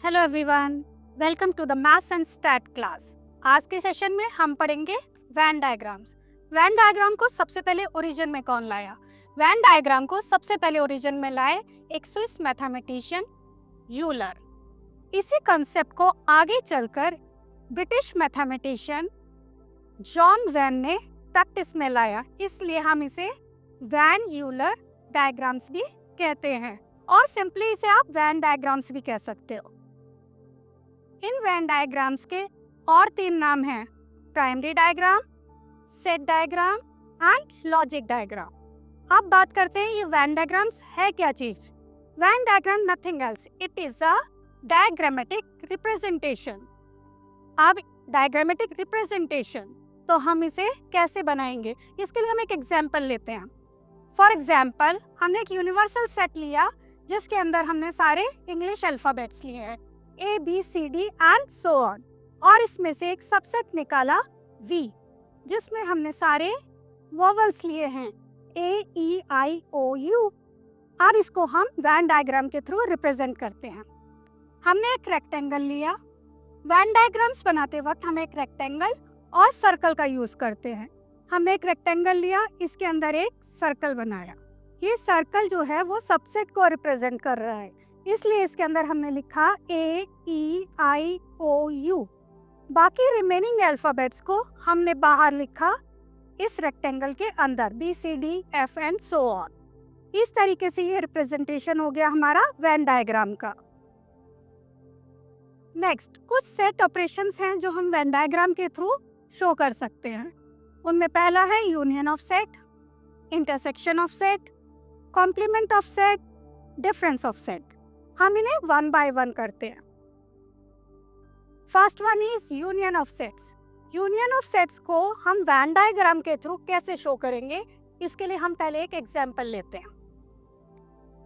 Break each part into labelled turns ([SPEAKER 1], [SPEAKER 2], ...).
[SPEAKER 1] Hello everyone, welcome to the maths and stat class. आज के session में हम पढ़ेंगे वेन डायग्राम्स। वेन डायग्राम को सबसे पहले ओरिजिन में कौन लाया? वेन डायग्राम को सबसे पहले ओरिजिन में लाए एक स्विस मैथमेटिशियन यूलर। इसी कंसेप्ट को आगे चलकर ब्रिटिश मैथमेटिशियन जॉन वेन ने प्रैक्टिस में लाया, इसलिए हम इसे वेन यूलर डायग्राम्स भी कहते हैं, और सिंपली इसे आप वेन डायग्राम्स भी कह सकते हो। इन वेन डायग्राम्स के और 3 नाम हैं: primary diagram, set diagram and logic diagram. अब बात करते हैं ये वेन डायग्राम्स है क्या चीज। Venn diagram nothing else, it is a diagrammatic representation. अब डायग्रामेटिक रिप्रेजेंटेशन तो हम इसे कैसे बनाएंगे, इसके लिए हम एक एग्जाम्पल लेते हैं। फॉर एग्जाम्पल, हमने एक यूनिवर्सल सेट लिया जिसके अंदर हमने सारे इंग्लिश अल्फाबेट्स लिए हैं, A, B, C, D and so on, और इसमें से एक सबसेट निकाला V, जिसमें हमने सारे वोवेल्स लिए हैं A, E, I, O, U। अब इसको हम वेन डायग्राम के थ्रू रिप्रेजेंट करते हैं। हमने एक रेक्टेंगल लिया। वेन डायग्राम्स बनाते वक्त हम एक रेक्टेंगल और सर्कल का यूज करते हैं। हमने एक रेक्टेंगल लिया, इसके अंदर एक सर्कल बनाया। ये सर्कल जो है वो सबसेट को रिप्रेजेंट कर रहा है, इसलिए इसके अंदर हमने लिखा A, E, I, O, U। बाकी रिमेनिंग अल्फाबेट्स को हमने बाहर लिखा इस रेक्टेंगल के अंदर, B, C, D, F and so on. इस तरीके से ये रिप्रेजेंटेशन हो गया हमारा वेन डायग्राम का। नेक्स्ट, कुछ सेट ऑपरेशंस हैं जो हम वेन डायग्राम के थ्रू शो कर सकते हैं। उनमें पहला है union of set, intersection of set, complement of set, difference of set. हम इन्हें 1 बाय 1 करते हैं। First one is union of sets. Union of sets को हम वेन डायग्राम के थ्रू कैसे शो करेंगे, इसके लिए हम पहले एक एग्जांपल लेते हैं।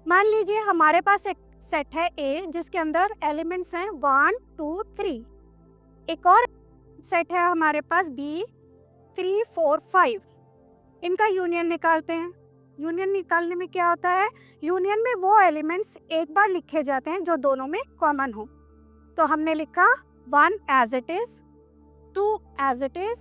[SPEAKER 1] मान लीजिए हमारे पास एक सेट है A, जिसके अंदर एलिमेंट्स हैं 1, 2, 3। एक और सेट है हमारे पास B, 3, 4, 5। इनका यूनियन निकालते हैं। यूनियन निकालने में क्या होता है, यूनियन में वो एलिमेंट्स एक बार लिखे जाते हैं जो दोनों में कॉमन हो। तो हमने लिखा 1 as it is, 2 as it is,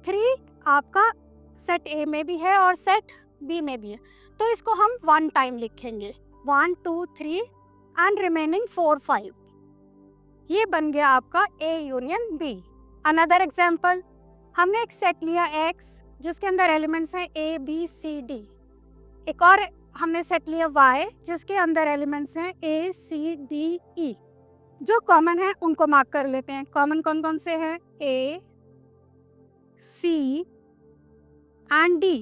[SPEAKER 1] 3 आपका सेट A में भी है और सेट B में भी है, तो इसको हम 1 टाइम लिखेंगे, 1, 2, 3 एंड रिमेनिंग 4, 5। ये बन गया आपका A union B। Another example, हमने एक सेट लिया X जिसके अंदर एलिमेंट्स हैं A, B, C, D। एक और हमने सेट लिया Y जिसके अंदर एलिमेंट्स हैं A, C, D, E। जो कॉमन है उनको मार्क कर लेते हैं। कॉमन कौन कौन से हैं? A, C and D।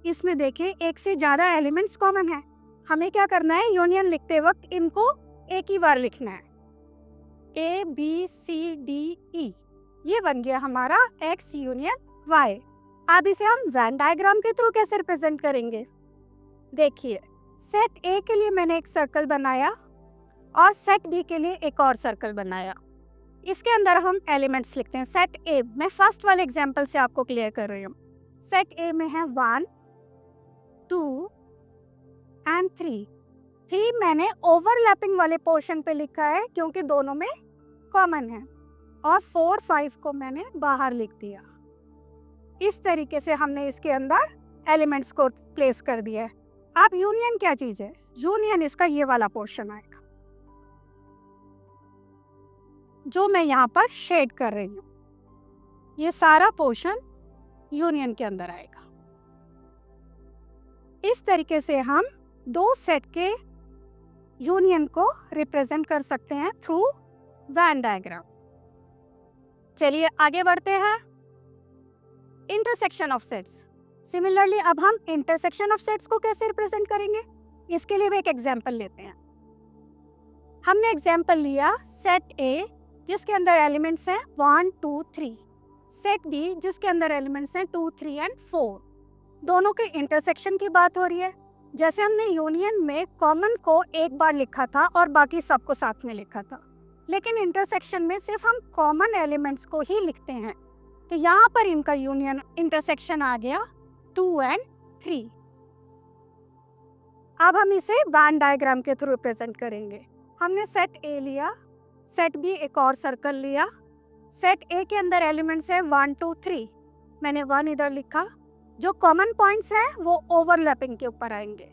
[SPEAKER 1] इसमें देखिए एक से ज़्यादा एलिमेंट्स कॉमन है। हमें क्या करना है, यूनियन लिखते वक्त इनको एक ही बार लिखना है, A, B, C, D, E। ये बन गया हमारा X यूनियन Y। अब इसे हम वेन डायग्राम के थ्रू कैसे रिप्रेजेंट करेंगे? देखिए, सेट A के लिए मैंने एक सर्कल बनाया और सेट B के लिए एक और सर्कल बनाया। इसके अंदर हम एलिमेंट्स लिखते हैं। सेट A, मैं फर्स्ट वाले एग्जांपल से आपको क्लियर कर रही हूँ। सेट A में है 1, 2 एंड 3। 3 मैंने ओवरलैपिंग वाले पोर्शन पे लिखा है क्योंकि दोनों में कॉमन है, और 4, 5 को मैंने बाहर लिख दिया। इस तरीके से हमने इसके अंदर एलिमेंट्स को प्लेस कर दिया है। अब यूनियन क्या चीज है? यूनियन इसका ये वाला पोर्शन आएगा जो मैं यहाँ पर शेड कर रही हूँ। ये सारा पोर्शन यूनियन के अंदर आएगा। इस तरीके से हम 2 सेट के यूनियन को रिप्रेजेंट कर सकते हैं थ्रू वेन डायग्राम। चलिए आगे बढ़ते हैं। Intersection of sets. सिमिलरली अब हम इंटरसेक्शन ऑफ सेट्स को कैसे रिप्रेजेंट करेंगे, इसके लिए भी एक एग्जांपल लेते हैं। हमने एग्जांपल लिया सेट A जिसके अंदर एलिमेंट्स हैं 1, 2, 3, सेट B जिसके अंदर एलिमेंट्स हैं 2, 3 एंड 4। दोनों के इंटरसेक्शन की बात हो रही है। जैसे हमने यूनियन में कॉमन को एक बार लिखा था और बाकी सबको साथ में लिखा था, लेकिन इंटरसेक्शन में सिर्फ हम कॉमन एलिमेंट्स को ही लिखते हैं। तो यहाँ पर इनका यूनियन इंटरसेक्शन आ गया 2 और 3। अब हम इसे वेन डायग्राम के थ्रू रिप्रेजेंट करेंगे। हमने सेट ए लिया, सेट बी एक और सर्कल लिया। सेट ए के अंदर एलिमेंट्स है 1 2 3, मैंने 1 इधर लिखा। जो कॉमन पॉइंट्स हैं वो ओवरलैपिंग के ऊपर आएंगे।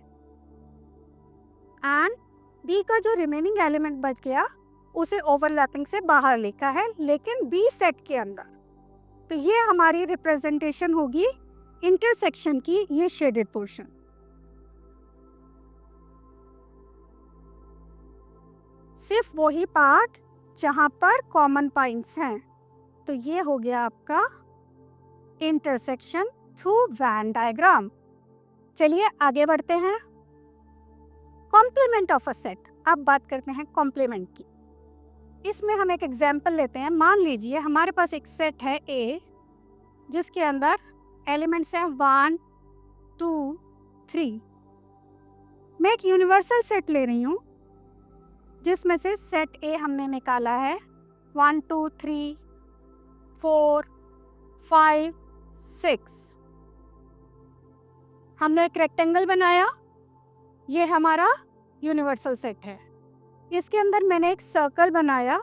[SPEAKER 1] एंड बी का जो रिमेनिंग एलिमेंट बच गया उसे ओवरलैपिंग से बाहर लिखा है, लेकिन बी सेट के अंदर। तो ये हमारी रिप्रेजेंटेशन होगी इंटरसेक्शन की, ये शेडेड पोर्शन। सिर्फ वही पार्ट जहां पर कॉमन पॉइंट्स हैं। तो ये हो गया आपका इंटरसेक्शन थ्रू वेन डायग्राम। चलिए आगे बढ़ते हैं। Complement of a set. अब बात करते हैं कॉम्प्लीमेंट की। इसमें हम एक एग्जाम्पल लेते हैं। मान लीजिए हमारे पास एक सेट है ए, जिसके अंदर एलिमेंट्स हैं 1 2 3। मैं एक यूनिवर्सल सेट ले रही हूँ जिसमें से सेट ए हमने निकाला है 1 2 3 4 5 6। हमने एक रेक्टेंगल बनाया, ये हमारा यूनिवर्सल सेट है। इसके अंदर मैंने एक सर्कल बनाया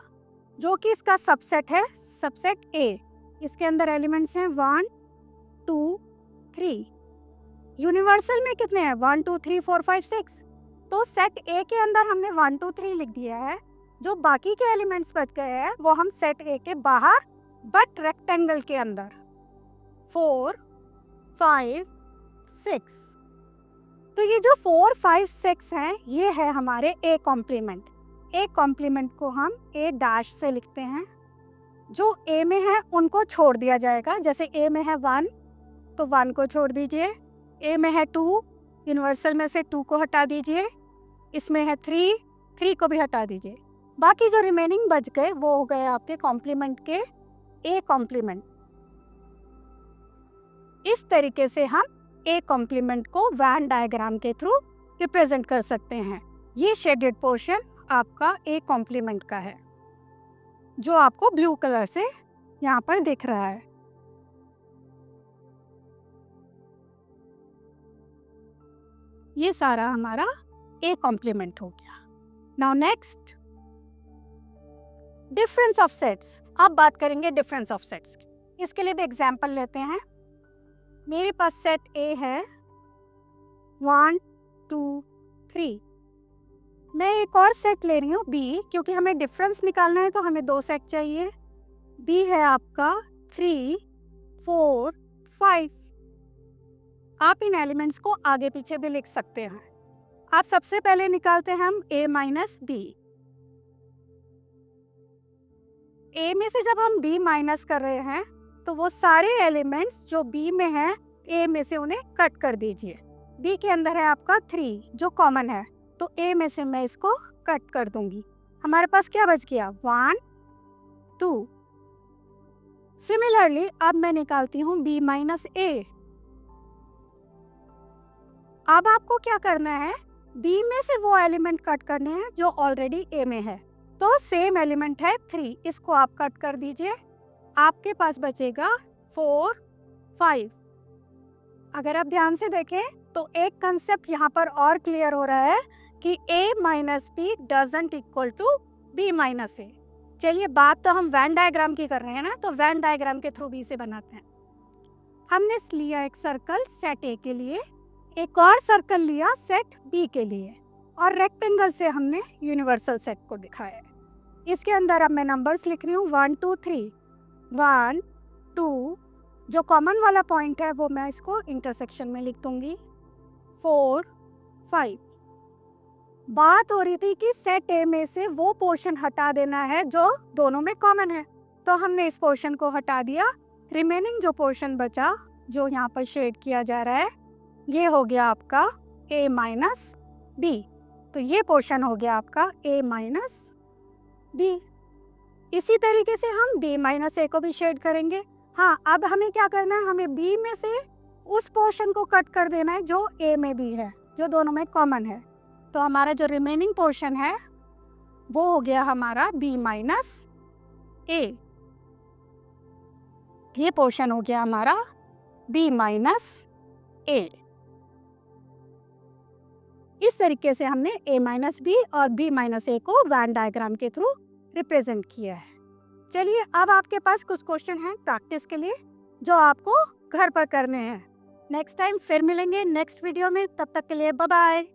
[SPEAKER 1] जो कि इसका सबसेट है, सबसेट ए। इसके अंदर एलिमेंट्स हैं 1 2 3। यूनिवर्सल में कितने हैं? 1 2 3 4 5 6। तो सेट ए के अंदर हमने 1 2 3 लिख दिया है। जो बाकी के एलिमेंट्स बच गए हैं वो हम सेट ए के बाहर बट रेक्टेंगल के अंदर 4 5 6। तो ये जो 4 5 6 हैं ये है हमारे ए कॉम्प्लीमेंट। ए कॉम्प्लीमेंट को हम ए डैश से लिखते हैं। जो ए में है उनको छोड़ दिया जाएगा। जैसे ए में है 1 तो 1 को छोड़ दीजिए। ए में है 2, यूनिवर्सल में से 2 को hटा दीजिए। इसमें है 3 को भी हटा दीजिए। बाकी जो रिमेनिंग बच गए वो हो गए आपके कॉम्प्लीमेंट के ए कॉम्प्लीमेंट। इस तरीके से हम ए कॉम्प्लीमेंट को वेन डायग्राम के थ्रू रिप्रेजेंट कर सकते हैं। ये शेडेड पोर्शन आपका ए कॉम्प्लीमेंट का है जो आपको ब्लू कलर से यहाँ पर दिख रहा है। ये सारा हमारा ए कॉम्प्लीमेंट हो गया। Now next, difference of sets. अब बात करेंगे डिफरेंस ऑफ सेट्स की। इसके लिए भी एग्जांपल लेते हैं। मेरे पास सेट ए है 1 2 3। मैं एक और सेट ले रही हूँ बी, क्योंकि हमें डिफरेंस निकालना है तो हमें 2 सेट चाहिए। बी है आपका 3 4 5। आप इन एलिमेंट्स को आगे पीछे भी लिख सकते हैं। आप सबसे पहले निकालते हैं हम a माइनस बी। ए में से जब हम बी माइनस कर रहे हैं तो वो सारे एलिमेंट्स जो बी में हैं ए में से उन्हें कट कर दीजिए। बी के अंदर है आपका 3 जो कॉमन है, तो ए में से मैं इसको कट कर दूंगी। हमारे पास क्या बच गया? 1 2। सिमिलरली अब मैं निकालती हूँ बी माइनस ए। अब आपको क्या करना है? बी में से वो एलिमेंट कट करने हैं जो ऑलरेडी ए में है। तो सेम एलिमेंट है 3, इसको आप कट कर दीजिए। आपके पास बचेगा 4 5। अगर आप ध्यान से देखें तो एक कंसेप्ट यहाँ पर और क्लियर हो रहा है कि a minus B doesn't equal to B minus A. चलिए बात तो हम वेन डायग्राम की कर रहे हैं ना, तो वेन डायग्राम के थ्रू बी से बनाते हैं। हमने लिया एक सर्कल सेट ए के लिए, एक और सर्कल लिया सेट बी के लिए, और रेक्टेंगल से हमने यूनिवर्सल सेट को दिखाया। इसके अंदर अब मैं नंबर्स लिख रही हूँ 1 2 3। 1 2, जो कॉमन वाला पॉइंट है वो मैं इसको इंटरसेक्शन में लिख दूंगी। 4 5। बात हो रही थी कि सेट ए में से वो पोर्शन हटा देना है जो दोनों में कॉमन है, तो हमने इस पोर्शन को हटा दिया। रिमेनिंग जो पोर्शन बचा जो यहाँ पर शेड किया जा रहा है ये हो गया आपका a माइनस बी। तो ये पोर्शन हो गया आपका a माइनस बी। इसी तरीके से हम b माइनस ए को भी शेड करेंगे। हाँ, अब हमें क्या करना है? हमें b में से उस पोर्शन को कट कर देना है जो a में भी है, जो दोनों में कॉमन है। तो हमारा जो रिमेनिंग पोर्शन है वो हो गया हमारा b माइनस ए। ये पोर्शन हो गया हमारा B माइनस ए। इस तरीके से हमने A माइनस बी और B माइनस ए को वैन डायग्राम के थ्रू रिप्रेजेंट किया है। चलिए अब आपके पास कुछ क्वेश्चन हैं प्रैक्टिस के लिए जो आपको घर पर करने हैं। नेक्स्ट टाइम फिर मिलेंगे नेक्स्ट वीडियो में, तब तक के लिए बाय बाय।